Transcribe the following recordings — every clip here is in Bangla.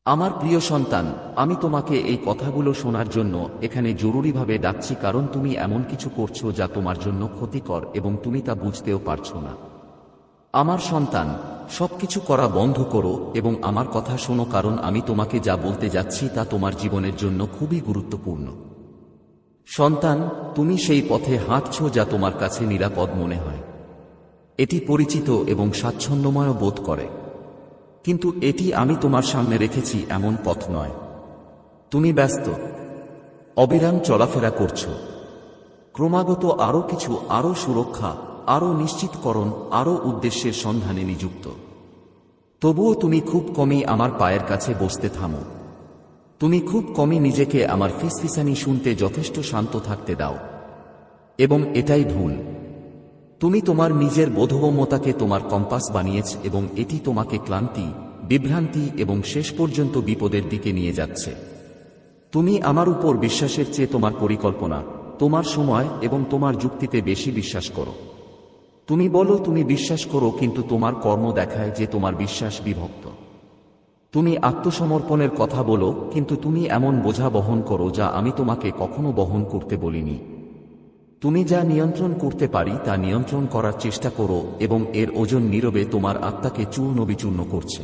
আমার প্রিয় সন্তান, আমি তোমাকে এই কথাগুলো শোনার জন্য এখানে জরুরিভাবে ডাকছি, কারণ তুমি এমন কিছু করছো যা তোমার জন্য ক্ষতিকর এবং তুমি তা বুঝতেও পারছো না। আমার সন্তান, সবকিছু করা বন্ধ করো এবং আমার কথা শোনো, কারণ আমি তোমাকে যা বলতে যাচ্ছি তা তোমার জীবনের জন্য খুবই গুরুত্বপূর্ণ। সন্তান, তুমি সেই পথে হাঁটছো যা তোমার কাছে নিরাপদ মনে হয়। এটি পরিচিত এবং স্বাচ্ছন্দ্যময় বোধ করে, কিন্তু এটি আমি তোমার সামনে রেখেছি এমন পথ নয়। তুমি ব্যস্ত, অবিরাম চলাফেরা করছো, ক্রমাগত আরও কিছু, আরও সুরক্ষা, আরও নিশ্চিতকরণ, আরও উদ্দেশ্যের সন্ধানে নিযুক্ত। তবুও তুমি খুব কমই আমার পায়ের কাছে বসতে থামো। তুমি খুব কমই নিজেকে আমার ফিসফিসানি শুনতে যথেষ্ট শান্ত থাকতে দাও, এবং এটাই ভুল। তুমি তোমার নিজের বোধগম্যতাকে তোমার কম্পাস বানিয়েছ এবং এটি তোমাকে ক্লান্তি, বিভ্রান্তি এবং শেষ পর্যন্ত বিপদের দিকে নিয়ে যাচ্ছে। তুমি আমার উপর বিশ্বাসের চেয়ে তোমার পরিকল্পনা, তোমার সময় এবং তোমার যুক্তিতে বেশি বিশ্বাস করো। তুমি বলো তুমি বিশ্বাস করো, কিন্তু তোমার কর্ম দেখায় যে তোমার বিশ্বাস বিভক্ত। তুমি আত্মসমর্পণের কথা বলো, কিন্তু তুমি এমন বোঝা বহন করো যা আমি তোমাকে কখনো বহন করতে বলিনি। তুমি যা নিয়ন্ত্রণ করতে পারি তা নিয়ন্ত্রণ করার চেষ্টা করো এবং এর ওজন নীরবে তোমার আত্মাকে চূর্ণ বিচূর্ণ করছে।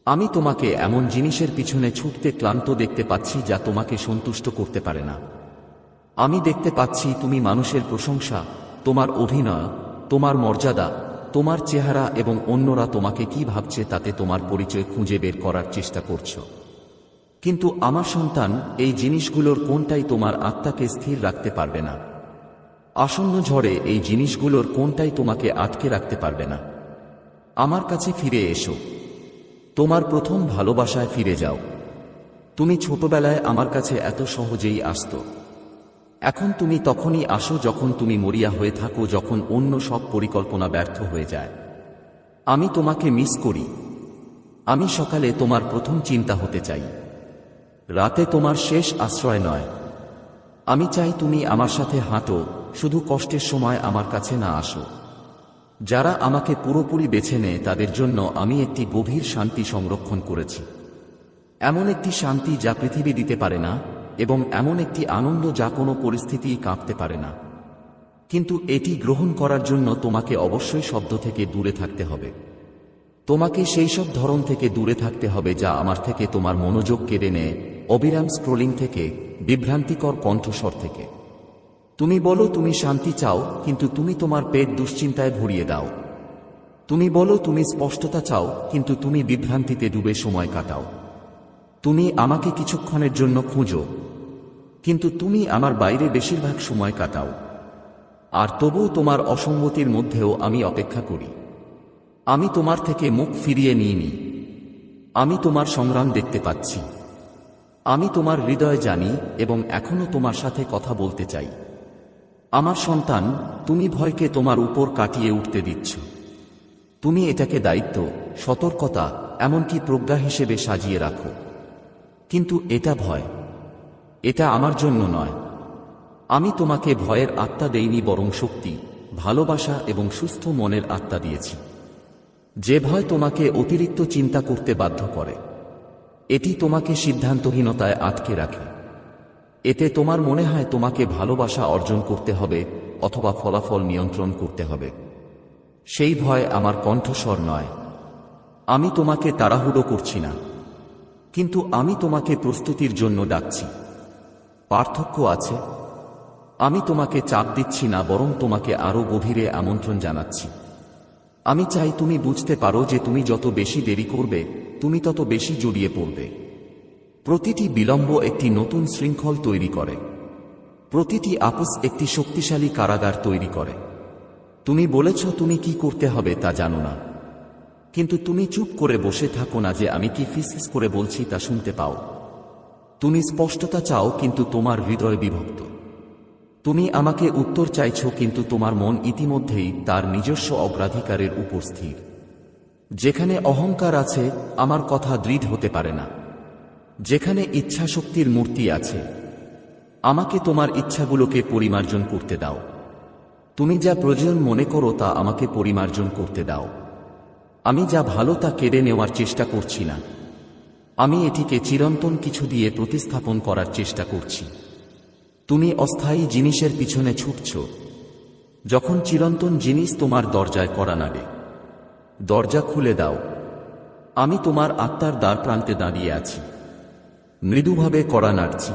আমি তোমাকে এমন জিনিসের পিছনে ছুটতে ক্লান্ত দেখতে পাচ্ছি যা তোমাকে সন্তুষ্ট করতে পারে না। আমি দেখতে পাচ্ছি তুমি মানুষের প্রশংসা, তোমার অভিনয়, তোমার মর্যাদা, তোমার চেহারা এবং অন্যরা তোমাকে কি ভাবছে তাতে তোমার পরিচয় খুঁজে বের করার চেষ্টা করছো। কিন্তু আমার সন্তান, এই জিনিসগুলোর কোনটাই তোমার আত্মাকে স্থির রাখতে পারবে না। আসন্ন ঝড়ে এই জিনিসগুলোর কোনটাই তোমাকে আটকে রাখতে পারবে না। আমার কাছে ফিরে এসো, তোমার প্রথম ভালোবাসায় ফিরে যাও। তুমি ছোটবেলায় আমার কাছে এত সহজেই আসতো। এখন তুমি তখনই আসো যখন তুমি মরিয়া হয়ে থাকো, যখন অন্য সব পরিকল্পনা ব্যর্থ হয়ে যায়। আমি তোমাকে মিস করি। আমি সকালে তোমার প্রথম চিন্তা হতে চাই, রাতে তোমার শেষ আশ্রয় নয়। আমি চাই তুমি আমার সাথে হাঁটো, শুধু কষ্টের সময় আমার কাছে না আসো। যারা আমাকে পুরোপুরি বেছে নেয় তাদের জন্য আমি একটি গভীর শান্তি সংরক্ষণ করেছি। এমন একটি শান্তি যা পৃথিবী দিতে পারে না, এবং এমন একটি আনন্দ যা কোনো পরিস্থিতিই কাঁপতে পারে না। কিন্তু এটি গ্রহণ করার জন্য তোমাকে অবশ্যই শব্দ থেকে দূরে থাকতে হবে। তোমাকে সেই সব ধরন থেকে দূরে থাকতে হবে যা আমার থেকে তোমার মনোযোগ কেড়ে নেয়, অবিরাম স্ক্রোলিং থেকে, বিভ্রান্তিকর কণ্ঠস্বর থেকে। তুমি বলো তুমি শান্তি চাও, কিন্তু তুমি তোমার পেট দুশ্চিন্তায় ভরিয়ে দাও। তুমি বলো তুমি স্পষ্টতা চাও, কিন্তু তুমি বিভ্রান্তিতে ডুবে সময় কাটাও। তুমি আমাকে কিছুক্ষণের জন্য খুঁজো, কিন্তু তুমি আমার বাইরে বেশিরভাগ সময় কাটাও। আর তবুও তোমার অসঙ্গতির মধ্যেও আমি অপেক্ষা করি। আমি তোমার থেকে মুখ ফিরিয়ে নিইনি। আমি তোমার সংগ্রাম দেখতে পাচ্ছি। আমি তোমার হৃদয় জানি এবং এখনো তোমার সাথে কথা বলতে চাই। আমার সন্তান, তুমি ভয়কে তোমার উপর কাটিয়ে উঠতে দিচ্ছ। তুমি এটাকে দায়িত্ব, সতর্কতা, এমনকি প্রজ্ঞা হিসেবে সাজিয়ে রাখো। কিন্তু এটা ভয়। এটা আমার জন্য নয়। আমি তোমাকে ভয়ের আত্মা দেইনি, বরং শক্তি, ভালোবাসা এবং সুস্থ মনের আত্মা দিয়েছি। যে ভয় তোমাকে অতিরিক্ত চিন্তা করতে বাধ্য করে, এটি তোমাকে সিদ্ধান্তহীনতায় আটকে রাখে। এতে তোমার মনে হয় তোমাকে ভালোবাসা অর্জন করতে হবে অথবা ফলাফল নিয়ন্ত্রণ করতে হবে। সেই ভয় আমার কণ্ঠস্বর নয়। আমি তোমাকে তাড়াহুড়ো করছি না, কিন্তু আমি তোমাকে প্রস্তুতির জন্য ডাকছি। পার্থক্য আছে। আমি তোমাকে চাপ দিচ্ছি না, বরং তোমাকে আরো গভীরে আমন্ত্রণ জানাচ্ছি। আমি চাই তুমি বুঝতে পারো যে তুমি যত বেশি দেরি করবে, তুমি তত বেশি জড়িয়ে পড়বে। প্রতিটি বিলম্ব একটি নতুন শৃঙ্খল তৈরি করে। প্রতিটি আপোস একটি শক্তিশালী কারাগার তৈরি করে। তুমি বলেছ তুমি কি করতে হবে তা জানো না, কিন্তু তুমি চুপ করে বসে থাকো না যে আমি কি ফিসফিস করে বলছি তা শুনতে পাও। তুমি স্পষ্টতা চাও, কিন্তু তোমার হৃদয় বিভক্ত। তুমি আমাকে উত্তর চাইছ, কিন্তু তোমার মন ইতিমধ্যেই তার নিজস্ব অগ্রাধিকারের উপর স্থির। যেখানে অহংকার আছে, আমার কথা দৃঢ় হতে পারে না। যেখানে ইচ্ছাশক্তির মূর্তি আছে, আমাকে তোমার ইচ্ছাগুলোকে পরিমার্জন করতে দাও। তুমি যা প্রয়োজন মনে করো তা আমাকে পরিমার্জন করতে দাও। আমি যা ভালো তা কেড়ে নেওয়ার চেষ্টা করছি না। আমি এটিকে চিরন্তন কিছু দিয়ে প্রতিস্থাপন করার চেষ্টা করছি। তুমি অস্থায়ী জিনিসের পিছনে ছুটছ, যখন চিরন্তন জিনিস তোমার দরজায় কড়া নাড়ে। দরজা খুলে দাও। আমি তোমার আত্মার দ্বার প্রান্তে দাঁড়িয়ে আছি, মৃদুভাবে কড়া নাড়ছি,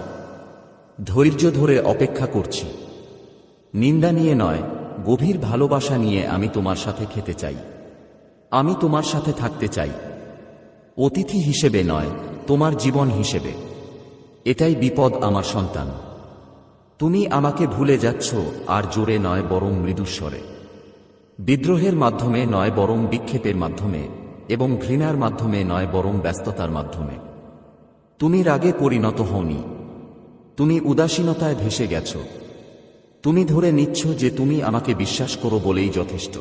ধৈর্য ধরে অপেক্ষা করছি। নিন্দা নিয়ে নয়, গভীর ভালোবাসা নিয়ে আমি তোমার সাথে খেতে চাই। আমি তোমার সাথে থাকতে চাই, অতিথি হিসেবে নয়, তোমার জীবন হিসেবে। এটাই বিপদ আমার সন্তান। তুমি আমাকে ভুলে যাচ্ছ, আর জোরে নয় বরং মৃদুস্বরে। বিদ্রোহের মাধ্যমে নয় বরং বিক্ষেপের মাধ্যমে, এবং ঘৃণার মাধ্যমে নয় বরং ব্যস্ততার মাধ্যমে। তুমি রাগে পরিণত হওনি, তুমি উদাসীনতায় ভেসে গেছ। তুমি ধরে নিচ্ছ যে তুমি আমাকে বিশ্বাস করো বলেই যথেষ্ট।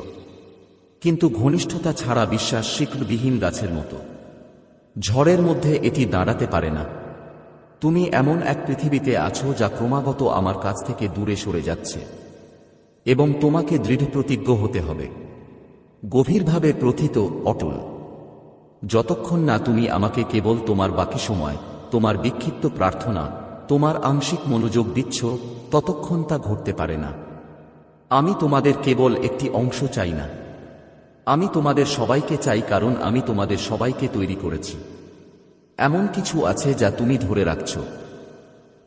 কিন্তু ঘনিষ্ঠতা ছাড়া বিশ্বাস শিকড়বিহীন গাছের মতো, ঝড়ের মধ্যে এটি দাঁড়াতে পারে না। তুমি এমন এক পৃথিবীতে আছো যা ক্রমাগত আমার কাছ থেকে দূরে সরে যাচ্ছে, এবং তোমাকে দৃঢ়প্রতিজ্ঞ হতে হবে, গভীরভাবে প্রথিত, অটল। যতক্ষণ না তুমি আমাকে কেবল তোমার বাকি সময়, তোমার বিক্ষিপ্ত প্রার্থনা, তোমার আংশিক মনোযোগ দিচ্ছ, ততক্ষণ তা ঘটতে পারে না। আমি তোমাদের কেবল একটি অংশ চাই না, আমি তোমাদের সবাইকে চাই, কারণ আমি তোমাদের সবাইকে তৈরি করেছি। এমন কিছু আছে যা তুমি ধরে রাখছ,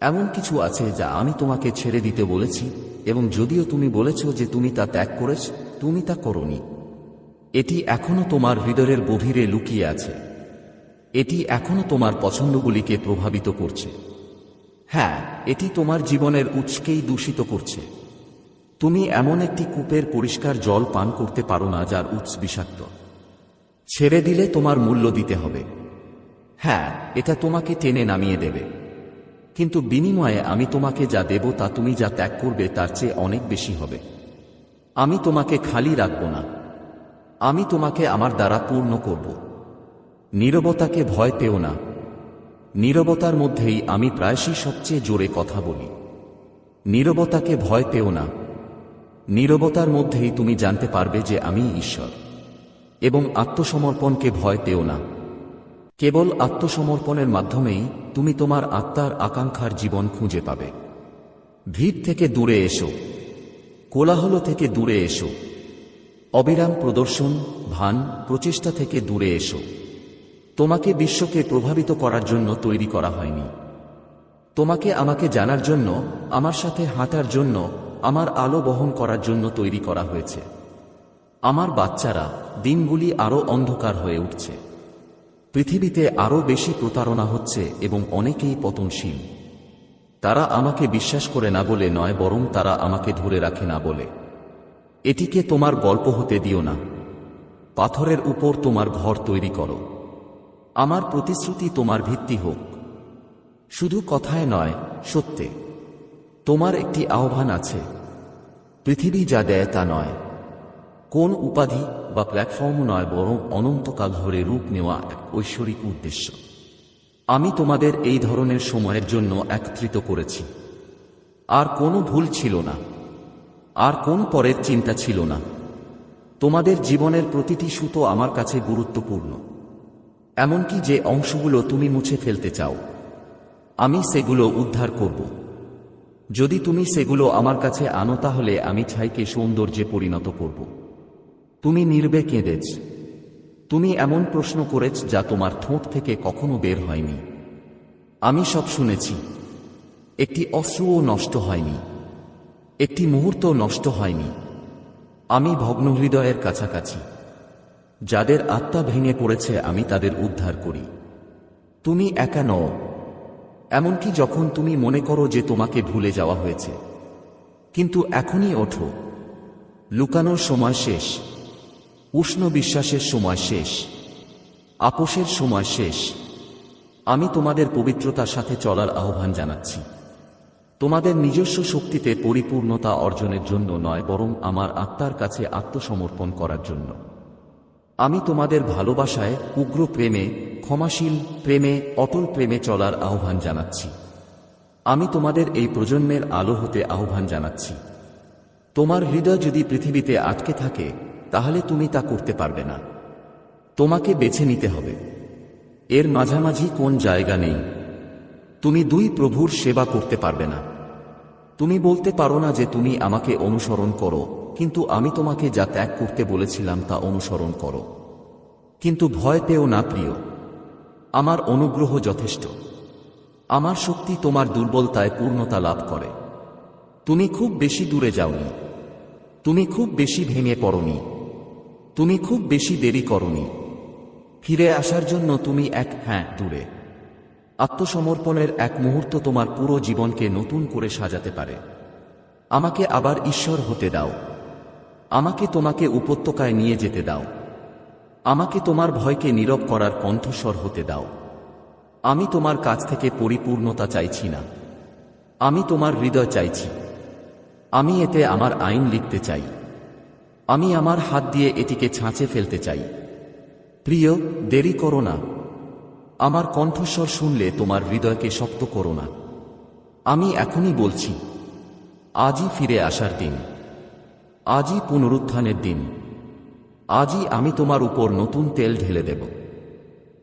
এমন কিছু আছে যা আমি তোমাকে ছেড়ে দিতে বলেছি, এবং যদিও তুমি বলেছ যে তুমি তা ত্যাগ করেছ, তুমি তা করোনি। এটি এখনো তোমার হৃদয়ের গভীরে লুকিয়ে আছে। এটি এখনো তোমার পছন্দগুলিকে প্রভাবিত করছে। হ্যাঁ, এটি তোমার জীবনের উৎসকেই দূষিত করছে। তুমি এমন একটি কূপের পরিষ্কার জল পান করতে পারো না যার উৎস বিষাক্ত। ছেড়ে দিলে তোমার মূল্য দিতে হবে। হ্যাঁ, এটা তোমাকে টেনে নামিয়ে দেবে, কিন্তু বিনিময়ে আমি তোমাকে যা দেব তা তুমি যা ত্যাগ করবে তার চেয়ে অনেক বেশি হবে। আমি তোমাকে খালি রাখব না, আমি তোমাকে আমার দ্বারা পূর্ণ করব। নীরবতাকে ভয় পেও না। নীরবতার মধ্যেই আমি প্রায়শই সবচেয়ে জোরে কথা বলি। নীরবতাকে ভয় পেও না। নীরবতার মধ্যেই তুমি জানতে পারবে যে আমি ঈশ্বর। এবং আত্মসমর্পণকে ভয় পেও না। কেবল আত্মসমর্পণের মাধ্যমেই তুমি তোমার আত্মার আকাঙ্ক্ষার জীবন খুঁজে পাবে। ভিড় থেকে দূরে এসো, কোলাহল থেকে দূরে এসো, অবিরাম প্রদর্শন, ভান, প্রচেষ্টা থেকে দূরে এসো। তোমাকে বিশ্বকে প্রভাবিত করার জন্য তৈরি করা হয়নি। তোমাকে আমাকে জানার জন্য, আমার সাথে হাঁটার জন্য, আমার আলো বহন করার জন্য তৈরি করা হয়েছে। আমার বাচ্চারা, দিনগুলি আরো অন্ধকার হয়ে উঠছে। পৃথিবীতে আরো বেশি প্রতারণা হচ্ছে এবং অনেকেই পতনশীল। তারা আমাকে বিশ্বাস করে না বলে নয়, বরং তারা আমাকে ধরে রাখে না বলে। এটিকে তোমার গল্প হতে দিও না। পাথরের উপর তোমার ঘর তৈরি করো। আমার প্রতিশ্রুতি তোমার ভিত্তি হোক, শুধু কথায় নয়, সত্যে। তোমার একটি আহ্বান আছে। পৃথিবী যা দেয় তা নয় কোন উপাধি বা প্ল্যাটফর্ম নয়, বরং অনন্তকাল ধরে রূপ নেওয়া এক ঐশ্বরিক উদ্দেশ্য। আমি তোমাদের এই ধরনের সময়ের জন্য একত্রিত করেছি। আর কোনো ভুল ছিল না, আর কোন পরের চিন্তা ছিল না। তোমাদের জীবনের প্রতিটি সুতো আমার কাছে গুরুত্বপূর্ণ, এমনকি যে অংশগুলো তুমি মুছে ফেলতে চাও, আমি সেগুলো উদ্ধার করব। যদি তুমি সেগুলো আমার কাছে আনো, তাহলে আমি ছাইকে সৌন্দর্যে পরিণত করব। তুমি নীরবে কেঁদেছ। তুমি এমন প্রশ্ন করেছ যা তোমার ঠোঁট থেকে কখনো বের হয়নি। আমি সব শুনেছি। একটি অশ্রুও নষ্ট হয়নি, একটি মুহূর্ত নষ্ট হয়নি। আমি ভগ্ন হৃদয়ের কাছাকাছি। যাদের আত্মা ভেঙে পড়েছে আমি তাদের উদ্ধার করি। তুমি একা নও, এমনকি যখন তুমি মনে করো যে তোমাকে ভুলে যাওয়া হয়েছে। কিন্তু এখনই ওঠো। লুকানোর সময় শেষ। উষ্ণ বিশ্বাসের সময় শেষ। আপোষের সময় শেষ। আমি তোমাদের পবিত্রতার সাথে চলার আহ্বান জানাচ্ছি। তোমাদের নিজস্ব শক্তিতে পরিপূর্ণতা অর্জনের জন্য নয়, বরং আমার আত্মার কাছে আত্মসমর্পণ করার জন্য। আমি তোমাদের ভালোবাসায়, উগ্র প্রেমে, ক্ষমাশীল প্রেমে, অটল প্রেমে চলার আহ্বান জানাচ্ছি। আমি তোমাদের এই প্রজন্মের আলো হতে আহ্বান জানাচ্ছি। তোমার হৃদয় যদি পৃথিবীতে আটকে থাকে, তাহলে তুমি তা করতে পারবে না। তোমাকে বেছে নিতে হবে। এর মাঝামাঝি কোন জায়গা নেই। তুমি দুই প্রভুর সেবা করতে পারবে না। তুমি বলতে পারো না যে তুমি আমাকে অনুসরণ করো, কিন্তু আমি তোমাকে যা ত্যাগ করতে বলেছিলাম তা অনুসরণ করো। কিন্তু ভয় পেও না প্রিয়, আমার অনুগ্রহ যথেষ্ট। আমার শক্তি তোমার দুর্বলতায় পূর্ণতা লাভ করে। তুমি খুব বেশি দূরে যাওনি। তুমি খুব বেশি ভেঙে পড়নি। তুমি খুব বেশি দেরি করনি। ফিরে আসার জন্য তুমি দূরে। আত্মসমর্পণের এক মুহূর্ত তোমার পুরো জীবনকে নতুন করে সাজাতে পারে। আমাকে আবার ঈশ্বর হতে দাও। আমাকে তোমাকে উপত্যকায় নিয়ে যেতে দাও। আমাকে তোমার ভয়কে নীরব করার কণ্ঠস্বর হতে দাও। আমি তোমার কাছ থেকে পরিপূর্ণতা চাইছি না, আমি তোমার হৃদয় চাইছি। আমি এতে আমার আইন লিখতে চাই। আমি আমার হাত দিয়ে এটিকে ছাঁচে ফেলতে চাই। প্রিয়, দেরি করো না। আমার কণ্ঠস্বর শুনলে তোমার হৃদয়কে শক্ত করো না। আমি এখনই বলছি, আজই ফিরে আসার দিন। আজই পুনরুত্থানের দিন। আজই আমি তোমার উপর নতুন তেল ঢেলে দেব।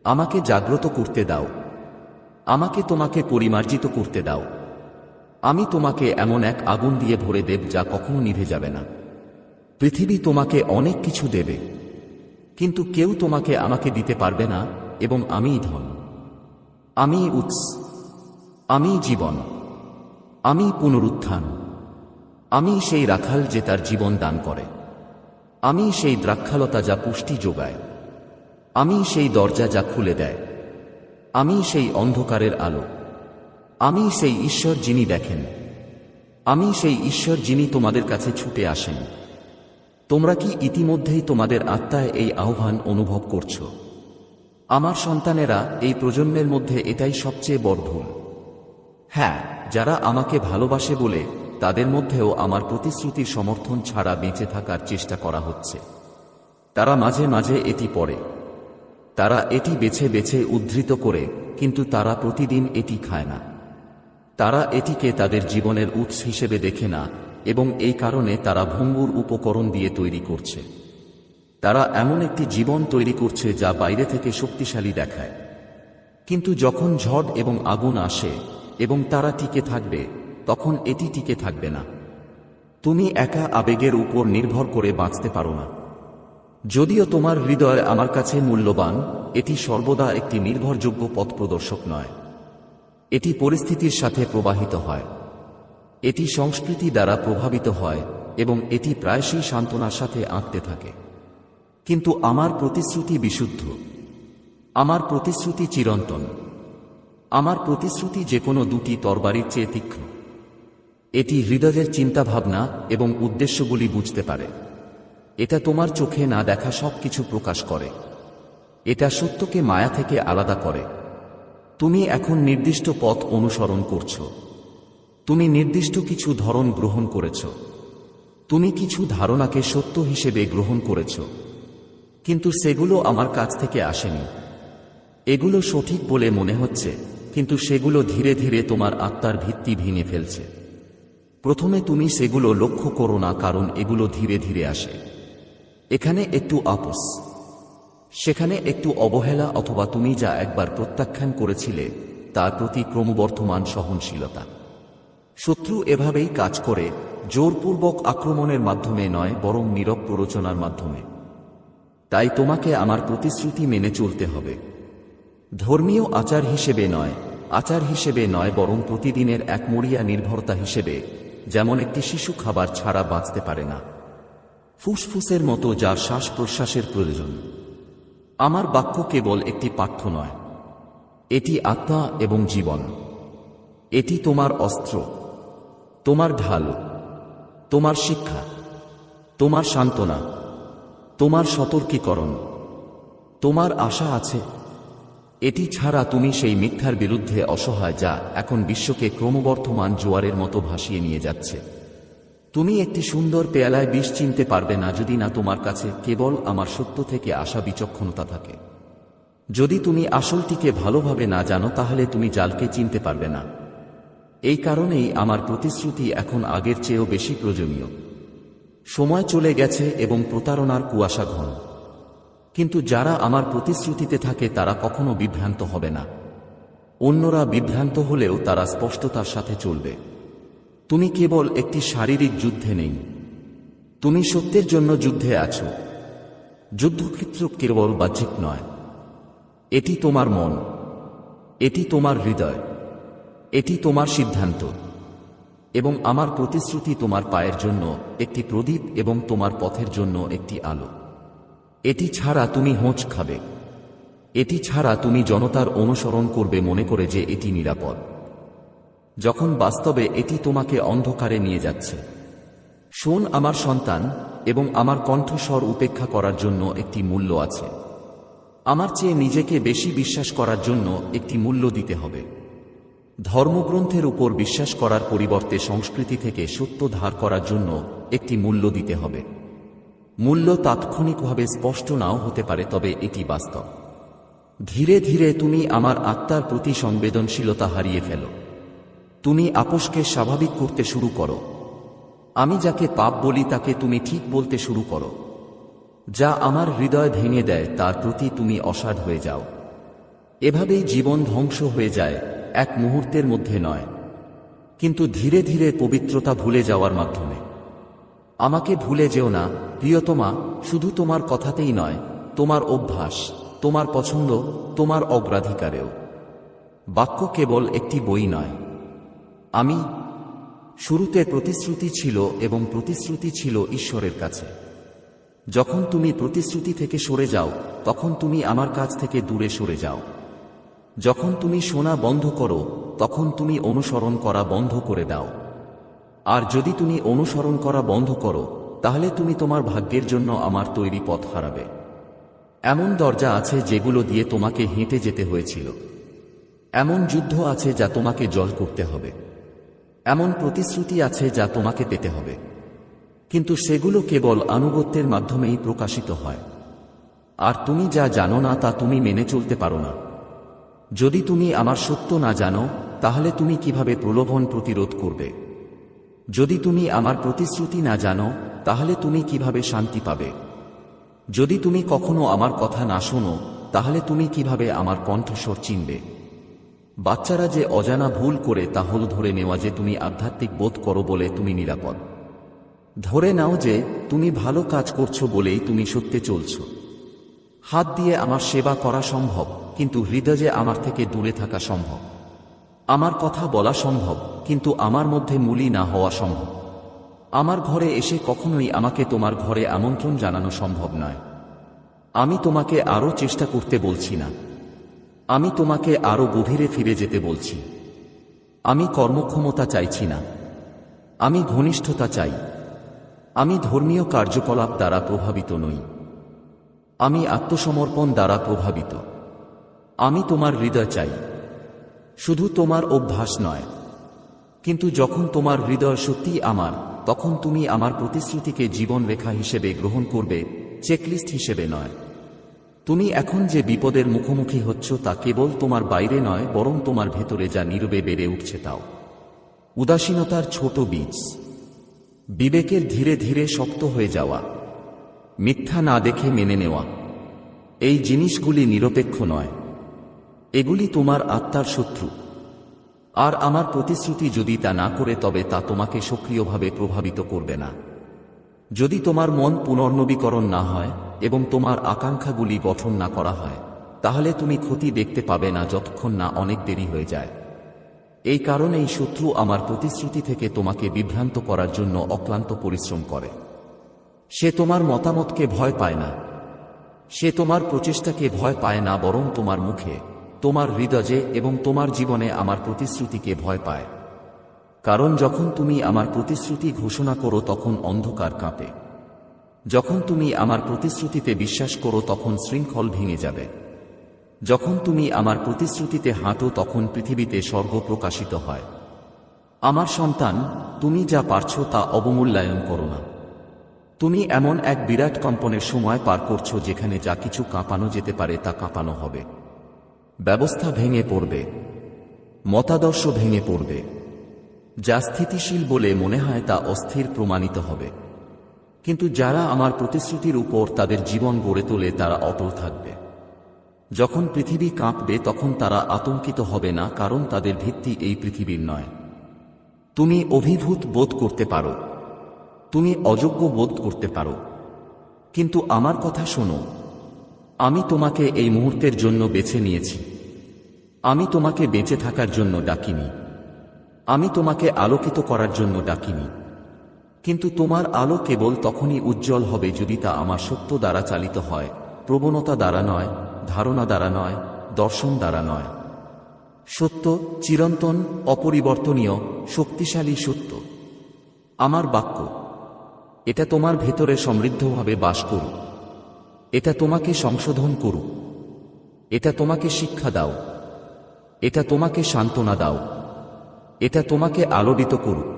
আমাকে জাগ্রত করতে দাও। আমাকে তোমাকে পরিমার্জিত করতে দাও। আমি তোমাকে এমন এক আগুন দিয়ে ভরে দেব যা কখনো নিভে যাবে না। পৃথিবী তোমাকে অনেক কিছু দেবে, কিন্তু কেউ তোমাকে আমাকে দিতে পারবে না। এবং আমিই ধন, আমিই উৎস, আমিই জীবন, আমিই পুনরুত্থান। আমি সেই রাখাল যে তার জীবন দান করে। আমি সেই দ্রাক্ষালতা যা পুষ্টি যোগায়। আমি সেই দরজা যা খুলে দেয়। আমি সেই অন্ধকারের আলো। আমি সেই ঈশ্বর যিনি দেখেন। আমি সেই ঈশ্বর যিনি তোমাদের কাছে ছুটে আসেন। তোমরা কি ইতিমধ্যেই তোমাদের আত্মায় এই আহ্বান অনুভব করছো? আমার সন্তানেরা, এই প্রজন্মের মধ্যে এটাই সবচেয়ে বড় ভুল। হ্যাঁ, যারা আমাকে ভালোবাসে বলে তাদের মধ্যেও আমার প্রতিশ্রুতির সমর্থন ছাড়া বেঁচে থাকার চেষ্টা করা হচ্ছে। তারা মাঝে মাঝে এটি পড়ে, তারা এটি বেছে বেছে উদ্ধৃত করে, কিন্তু তারা প্রতিদিন এটি খায় না। তারা এটিকে তাদের জীবনের উৎস হিসেবে দেখে না, এবং এই কারণে তারা ভঙ্গুর উপকরণ দিয়ে তৈরি করছে। তারা এমন একটি জীবন তৈরি করছে যা বাইরে থেকে শক্তিশালী দেখায়, কিন্তু যখন ঝড় এবং আগুন আসে এবং তারা টিকে থাকবে, তখন এটি টিকে থাকবে না। তুমি একা আবেগের উপর নির্ভর করে বাঁচতে পারো না। যদিও তোমার হৃদয় আমার কাছে মূল্যবান, এটি সর্বদা একটি নির্ভরযোগ্য পথ প্রদর্শক নয়। এটি পরিস্থিতির সাথে প্রবাহিত হয়, এটি সংস্কৃতি দ্বারা প্রভাবিত হয়, এবং এটি প্রায়শই সান্ত্বনার সাথে আঁকতে থাকে। কিন্তু আমার প্রতিশ্রুতি বিশুদ্ধ। আমার প্রতিশ্রুতি চিরন্তন। আমার প্রতিশ্রুতি যে কোনো দুটি তরবারির চেয়ে তীক্ষ্ণ। এটি হৃদয়ের চিন্তাভাবনা এবং উদ্দেশ্যগুলি বুঝতে পারে। এটা তোমার চোখে না দেখা সবকিছু প্রকাশ করে। এটা সত্যকে মায়া থেকে আলাদা করে। তুমি এখন নির্দিষ্ট পথ অনুসরণ করছো। তুমি নির্দিষ্ট কিছু ধরন গ্রহণ করেছ। তুমি কিছু ধারণাকে সত্য হিসেবে গ্রহণ করেছ, কিন্তু সেগুলো আমার কাছ থেকে আসেনি। এগুলো সঠিক বলে মনে হচ্ছে, কিন্তু সেগুলো ধীরে ধীরে তোমার আত্মার ভিত্তি ভেঙে ফেলছে। প্রথমে তুমি সেগুলো লক্ষ্য করো না, কারণ এগুলো ধীরে ধীরে আসে। এখানে একটু আপোস, সেখানে একটু অবহেলা, অথবা তুমি যা একবার প্রত্যাখ্যান করেছিলে তার প্রতি ক্রমবর্ধমান সহনশীলতা। শত্রু এভাবেই কাজ করে, জোরপূর্বক আক্রমণের মাধ্যমে নয়, বরং নীরব প্ররোচনার মাধ্যমে। তাই তোমাকে আমার প্রতিশ্রুতি মেনে চলতে হবে। ধর্মীয় আচার হিসেবে নয়, আচার হিসেবে নয়, বরং প্রতিদিনের এক মরিয়া নির্ভরতা হিসেবে, যেমন একটি শিশু খাবার ছাড়া বাঁচতে পারে না, ফুসফুসের মতো যার শ্বাস প্রশ্বাসের প্রয়োজন। আমার বাক্য কেবল একটি পাঠ্য নয়, এটি আত্মা এবং জীবন। এটি তোমার অস্ত্র, তোমার ঢাল, তোমার শিক্ষা, তোমার সান্ত্বনা, তোমার সতর্কীকরণ। তোমার আশা আছে। এটি ছাড়া তুমি সেই মিথ্যার বিরুদ্ধে অসহায় যা এখন বিশ্বকে ক্রমবর্ধমান জোয়ারের মতো ভাসিয়ে নিয়ে যাচ্ছে। তুমি একটি সুন্দর পেয়ালায় বিষ চিনতে পারবে না যদি না তোমার কাছে কেবল আমার সত্য থেকে আসা বিচক্ষণতা থাকে। যদি তুমি আসলটিকে ভালোভাবে না জানো, তাহলে তুমি জালকে চিনতে পারবে না। এই কারণেই আমার প্রতিশ্রুতি এখন আগের চেয়েও বেশি প্রয়োজনীয়। সময় চলে গেছে এবং প্রতারণার কুয়াশা ঘন। কিন্তু যারা আমার প্রতিশ্রুতিতে থাকে তারা কখনো বিভ্রান্ত হবে না। অন্যরা বিভ্রান্ত হলেও তারা স্পষ্টতার সাথে চলবে। তুমি কেবল একটি শারীরিক যুদ্ধে নেই, তুমি সত্যের জন্য যুদ্ধে আছো। যুদ্ধক্ষেত্র কেবল বাহ্যিক নয়, এটি তোমার মন, এটি তোমার হৃদয়, এটি তোমার সিদ্ধান্ত। এবং আমার প্রতিশ্রুতি তোমার পায়ের জন্য একটি প্রদীপ এবং তোমার পথের জন্য একটি আলো। এটি ছাড়া তুমি হোঁচ খাবে, এটি ছাড়া তুমি জনতার অনুসরণ করবে মনে করে যে এটি নিরাপদ, যখন বাস্তবে এটি তোমাকে অন্ধকারে নিয়ে যাচ্ছে। শোন আমার সন্তান, এবং আমার কণ্ঠস্বর উপেক্ষা করার জন্য একটি মূল্য আছে। আমার চেয়ে নিজেকে বেশি বিশ্বাস করার জন্য একটি মূল্য দিতে হবে। ধর্মগ্রন্থের উপর বিশ্বাস করার পরিবর্তে সংস্কৃতি থেকে সত্য ধার করার জন্য একটি মূল্য দিতে হবে। মূল্য তাৎক্ষণিকভাবে স্পষ্ট নাও হতে পারে, তবে এটি বাস্তব। ধীরে ধীরে তুমি আমার আত্মার প্রতি সংবেদনশীলতা হারিয়ে ফেলো। তুমি আপোষকে স্বাভাবিক করতে শুরু করো। আমি যাকে পাপ বলি তাকে তুমি ঠিক বলতে শুরু করো। যা আমার হৃদয় ভেঙে দেয় তার প্রতি তুমি অসাড় হয়ে যাও। এভাবেই জীবন ধ্বংস হয়ে যায়, এক মুহূর্তের মধ্যে নয়, কিন্তু ধীরে ধীরে পবিত্রতা ভুলে যাওয়ার মাধ্যমে। আমাকে ভুলে যেও না প্রিয়তমা, শুধু তোমার কথাতেই নয়, তোমার অভ্যাস, তোমার পছন্দ, তোমার অগ্রাধিকারেও। বাক্য কেবল একটি বই নয়। আমি শুরুতে প্রতিশ্রুতি ছিল, এবং প্রতিশ্রুতি ছিল ঈশ্বরের কাছে। যখন তুমি প্রতিশ্রুতি থেকে সরে যাও, তখন তুমি আমার কাছ থেকে দূরে সরে যাও। যখন তুমি শোনা বন্ধ করো, তখন তুমি অনুসরণ করা বন্ধ করে দাও। আর যদি তুমি অনুসরণ করা বন্ধ করো, তাহলে তুমি তোমার ভাগ্যের জন্য আমার তৈরি পথ হারাবে। এমন দরজা আছে যেগুলো দিয়ে তোমাকে হেঁটে যেতে হয়েছিল। এমন যুদ্ধ আছে যা তোমাকে জয় করতে হবে। এমন প্রতিশ্রুতি আছে যা তোমাকে পেতে হবে, কিন্তু সেগুলো কেবল আনুগত্যের মাধ্যমেই প্রকাশিত হয়। আর তুমি যা জানো না তা তুমি মেনে চলতে পারো না। যদি তুমি আমার সত্য না জানো, তাহলে তুমি কিভাবে প্রলোভন প্রতিরোধ করবে? যদি তুমি আমার প্রতিশ্রুতি না জানো, তাহলে তুমি কিভাবে শান্তি পাবে? যদি তুমি কখনো আমার কথা না শোনো, তাহলে তুমি কিভাবে আমার কণ্ঠস্বর চিনবে? বাচ্চারা যে অজানা ভুল করে তা হল ধরে নেওয়া যে তুমি আধ্যাত্মিক বোধ করো বলে তুমি নিরাপদ। ধরে নাও যে তুমি ভালো কাজ করছো বলেই তুমি সত্যে চলছ। হাত দিয়ে আমার সেবা করা সম্ভব, কিন্তু হৃদয়ে আমার থেকে দূরে থাকা সম্ভব। আমার কথা বলা সম্ভব, কিন্তু আমার মধ্যে মূলই না হওয়া সম্ভব। আমার ঘরে এসে কখনোই আমাকে তোমার ঘরে আমন্ত্রণ জানানো সম্ভব নয়। আমি তোমাকে আরও চেষ্টা করতে বলছি না, আমি তোমাকে আরও গভীরে ফিরে যেতে বলছি। আমি কর্মক্ষমতা চাইছি না, আমি ঘনিষ্ঠতা চাই। আমি ধর্মীয় কার্যকলাপ দ্বারা প্রভাবিত নই, আমি আত্মসমর্পণ দ্বারা প্রভাবিত। আমি তোমার হৃদয় চাই, শুধু তোমার অভ্যাস নয়। কিন্তু যখন তোমার হৃদয় সত্যিই আমার, তখন তুমি আমার প্রতিশ্রুতিকে জীবনরেখা হিসেবে গ্রহণ করবে, চেকলিস্ট হিসেবে নয়। তুমি এখন যে বিপদের মুখোমুখি হচ্ছ তা কেবল তোমার বাইরে নয়, বরং তোমার ভেতরে যা নীরবে বেড়ে উঠছে তাও। উদাসীনতার ছোট বীজ, বিবেকের ধীরে ধীরে শক্ত হয়ে যাওয়া, মিথ্যা না দেখে মেনে নেওয়া। এই জিনিসগুলি নিরপেক্ষ নয়, এগুলি তোমার আত্মার শত্রু। আর আমার প্রতিশ্রুতি যদি তা না করে, তবে তা তোমাকে সক্রিয়ভাবে প্রভাবিত করবে না। যদি তোমার মন পুনর্নবীকরণ না হয় এবং তোমার আকাঙ্ক্ষাগুলি গঠন না করা হয়, তাহলে তুমি ক্ষতি দেখতে পাবে না যতক্ষণ না অনেক দেরি হয়ে যায়। এই কারণেই শত্রু আমার প্রতিশ্রুতি থেকে তোমাকে বিভ্রান্ত করার জন্য অক্লান্ত পরিশ্রম করে। সে তোমার মতামতকে ভয় পায় না, সে তোমার প্রচেষ্টাকে ভয় পায় না, বরং তোমার মুখে, তোমার হৃদয়ে এবং তোমার জীবনে আমার প্রতিশ্রুতিকে ভয় পায়। কারণ যখন তুমি আমার প্রতিশ্রুতি ঘোষণা করো তখন অন্ধকার কাঁপে। যখন তুমি আমার প্রতিশ্রুতিতে বিশ্বাস করো তখন শৃঙ্খল ভেঙে যাবে। যখন তুমি আমার প্রতিশ্রুতিতে হাঁটো তখন পৃথিবীতে স্বর্গ প্রকাশিত হয়। আমার সন্তান, তুমি যা পারছো তা অবমূল্যায়ন করো না। তুমি এমন এক বিরাট কম্পনের সময় পার করছো যেখানে যা কিছু কাঁপানো যেতে পারে তা কাঁপানো হবে। ব্যবস্থা ভেঙে পড়বে, মতাদর্শ ভেঙে পড়বে। যা স্থিতিশীল বলে মনে হয় তা অস্থির প্রমাণিত হবে। কিন্তু যারা আমার প্রতিশ্রুতির উপর তাদের জীবন গড়ে তোলে তারা অটল থাকবে। যখন পৃথিবী কাঁপবে তখন তারা আতঙ্কিত হবে না, কারণ তাদের ভিত্তি এই পৃথিবীর নয়। তুমি অভিভূত বোধ করতে পারো, তুমি অযোগ্য বোধ করতে পারো, কিন্তু আমার কথা শোনো। আমি তোমাকে এই মুহূর্তের জন্য বেছে নিয়েছি। আমি তোমাকে বেঁচে থাকার জন্য ডাকিনি। আমি তোমাকে আলোকিত করার জন্য ডাকিনি। কিন্তু তোমার আলো কেবল তখনই উজ্জ্বল হবে যদি তা আমার সত্য দ্বারা চালিত হয়, প্রবণতা দ্বারা নয়, ধারণা দ্বারা নয়, দর্শন দ্বারা নয়। সত্য চিরন্তন, অপরিবর্তনীয়, শক্তিশালী সত্য। আমার বাক্য, এটা তোমার ভেতরে সমৃদ্ধভাবে বাস করুক। এটা তোমাকে সংশোধন করুক। এটা তোমাকে শিক্ষা দাও। এটা তোমাকে সান্ত্বনা দাও। এটা তোমাকে আলোড়িত করুক।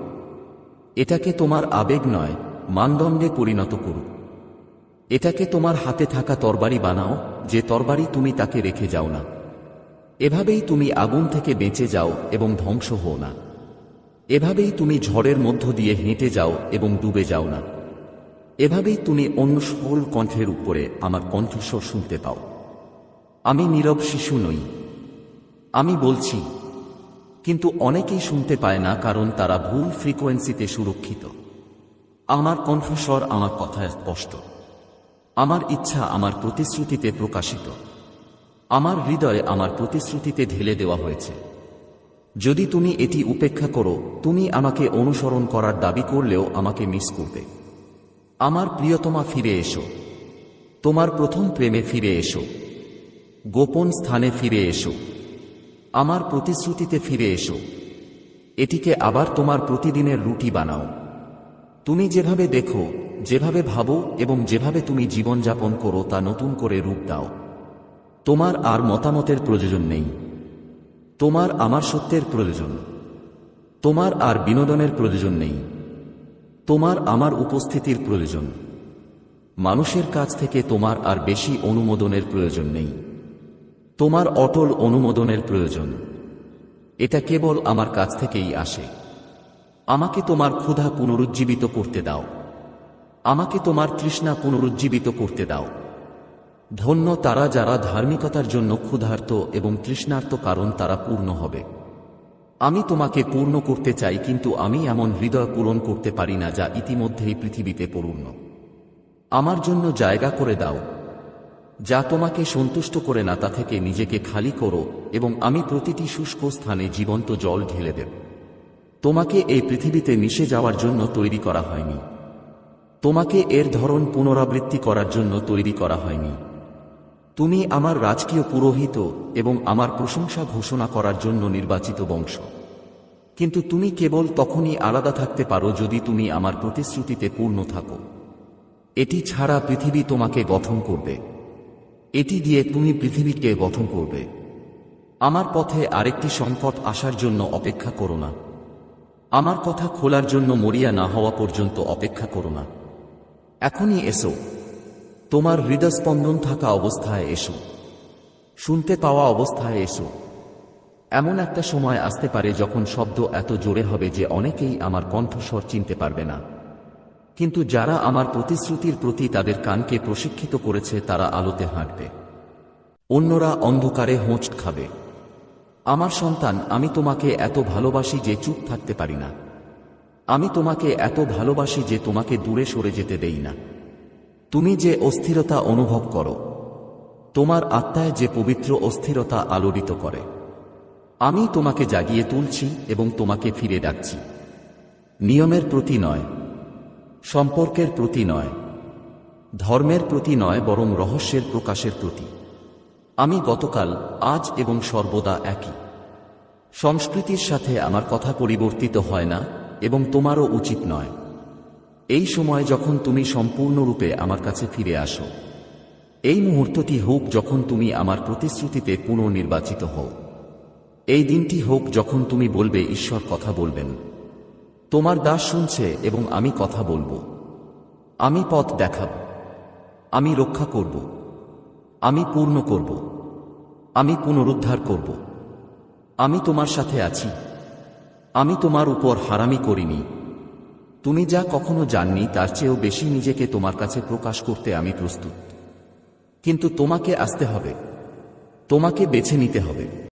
এটাকে তোমার আবেগ নয়, মানদণ্ডে পরিণত করুক। এটাকে তোমার হাতে থাকা তরবারি বানাও, যে তরবারি তুমি তাকে রেখে যাও না। এভাবেই তুমি আগুন থেকে বেঁচে যাও এবং ধ্বংস হও না। এভাবেই তুমি ঝড়ের মধ্য দিয়ে হেঁটে যাও এবং ডুবে যাও না। এভাবেই তুমি অন্য সকল কণ্ঠের উপরে আমার কণ্ঠস্বর শুনতে পাও। আমি নীরব শিশু নই। আমি বলছি, কিন্তু অনেকেই শুনতে পায় না, কারণ তারা ভুল ফ্রিকোয়েন্সিতে সুরক্ষিত। আমার কণ্ঠস্বর আমার কথায় স্পষ্ট। আমার ইচ্ছা আমার প্রতিশ্রুতিতে প্রকাশিত। আমার হৃদয়ে আমার প্রতিশ্রুতিতে ঢেলে দেওয়া হয়েছে। যদি তুমি এটি উপেক্ষা করো, তুমি আমাকে অনুসরণ করার দাবি করলেও আমাকে মিস করবে। আমার প্রিয়তমা, ফিরে এসো। তোমার প্রথম প্রেমে ফিরে এসো। গোপন স্থানে ফিরে এসো। আমার প্রতিশ্রুতিতে ফিরে এসো। এটিকে আবার তোমার প্রতিদিনের রুটি বানাও। তুমি যেভাবে দেখো, যেভাবে ভাবো এবং যেভাবে তুমি জীবনযাপন করো তা নতুন করে রূপ দাও। তোমার আর মতামতের প্রয়োজন নেই। তোমার আমার সত্যের প্রয়োজন। তোমার আর বিনোদনের প্রয়োজন নেই। তোমার আমার উপস্থিতির প্রয়োজন। মানুষের কাছ থেকে তোমার আর বেশি অনুমোদনের প্রয়োজন নেই। তোমার অটল অনুমোদনের প্রয়োজন। এটা কেবল আমার কাছ থেকেই আসে। আমাকে তোমার ক্ষুধা পুনরুজ্জীবিত করতে দাও। আমাকে তোমার তৃষ্ণা পুনরুজ্জীবিত করতে দাও। ধন্য তারা যারা ধার্মিকতার জন্য ক্ষুধার্ত এবং তৃষ্ণার্ত, কারণ তারা পূর্ণ হবে। আমি তোমাকে পূর্ণ করতে চাই, কিন্তু আমি এমন হৃদয় পূরণ করতে পারি না যা ইতিমধ্যেই পৃথিবীতে পূর্ণ। আমার জন্য জায়গা করে দাও। যা তোমাকে সন্তুষ্ট করে না তা থেকে নিজেকে খালি করো এবং আমি প্রতিটি শুষ্ক স্থানে জীবন্ত জল ঢেলে দেব। তোমাকে এই পৃথিবীতে মিশে যাওয়ার জন্য তৈরি করা হয়নি। তোমাকে এর ধরন পুনরাবৃত্তি করার জন্য তৈরি করা হয়নি। তুমি আমার রাজকীয় পুরোহিত এবং আমার প্রশংসা ঘোষণা করার জন্য নির্বাচিত বংশ। কিন্তু তুমি কেবল তখনই আলাদা থাকতে পারো যদি তুমি আমার প্রতিশ্রুতিতে পূর্ণ থাকো। এটি ছাড়া পৃথিবী তোমাকে গঠন করবে। এটি দিয়ে তুমি পৃথিবীকে গঠন করবে। আমার পথে আরেকটি সংকট আসার জন্য অপেক্ষা করো না। আমার কথা খোলার জন্য মরিয়া না হওয়া পর্যন্ত অপেক্ষা করো না। এখনই এসো। তোমার হৃদস্পন্দন থাকা অবস্থায় এসো। শুনতে পাওয়া অবস্থায় এসো। এমন একটা সময় আসতে পারে যখন শব্দ এত জোরে হবে যে অনেকেই আমার কণ্ঠস্বর চিনতে পারবে না। কিন্তু যারা আমার প্রতিশ্রুতির প্রতি তাদের কানকে প্রশিক্ষিত করেছে তারা আলোতে হাঁটবে। অন্যরা অন্ধকারে হোঁচট খাবে। আমার সন্তান, আমি তোমাকে এত ভালোবাসি যে চুপ থাকতে পারি না। আমি তোমাকে এত ভালোবাসি যে তোমাকে দূরে সরে যেতে দেই না। তুমি যে অস্থিরতা অনুভব করো, তোমার আত্মায় যে পবিত্র অস্থিরতা আলোড়িত করে, আমি তোমাকে জাগিয়ে তুলছি এবং তোমাকে ফিরে ডাকছি। নিয়মের প্রতি নয়, সম্পর্কের প্রতি নয়, ধর্মের প্রতি নয়, বরং রহস্যের প্রকাশের প্রতি। আমি গতকাল, আজ এবং সর্বদা একই। সংস্কৃতির সাথে আমার কথা পরিবর্তিত হয় না এবং তোমারও উচিত নয়। এই সময় যখন তুমি সম্পূর্ণরূপে আমার কাছে ফিরে আসো, এই মুহূর্তটি হোক যখন তুমি আমার প্রতিশ্রুতিতে পুনর্নির্বাচিত হও। এই দিনটি হোক যখন তুমি বলবে, ঈশ্বর কথা বলবেন। তোমার দাস শুনছে এবং আমি কথা বলবো। আমি পথ দেখাব। আমি রক্ষা করব। আমি পূর্ণ করব। আমি পুনরুদ্ধার করব। আমি তোমার সাথে আছি। আমি তোমার উপর হারামি করিনি। তুমি যা কখনো জাননি তার চেয়েও বেশি নিজেকে তোমার কাছে প্রকাশ করতে আমি প্রস্তুত। কিন্তু তোমাকে আসতে হবে, তোমাকে বেছে নিতে হবে।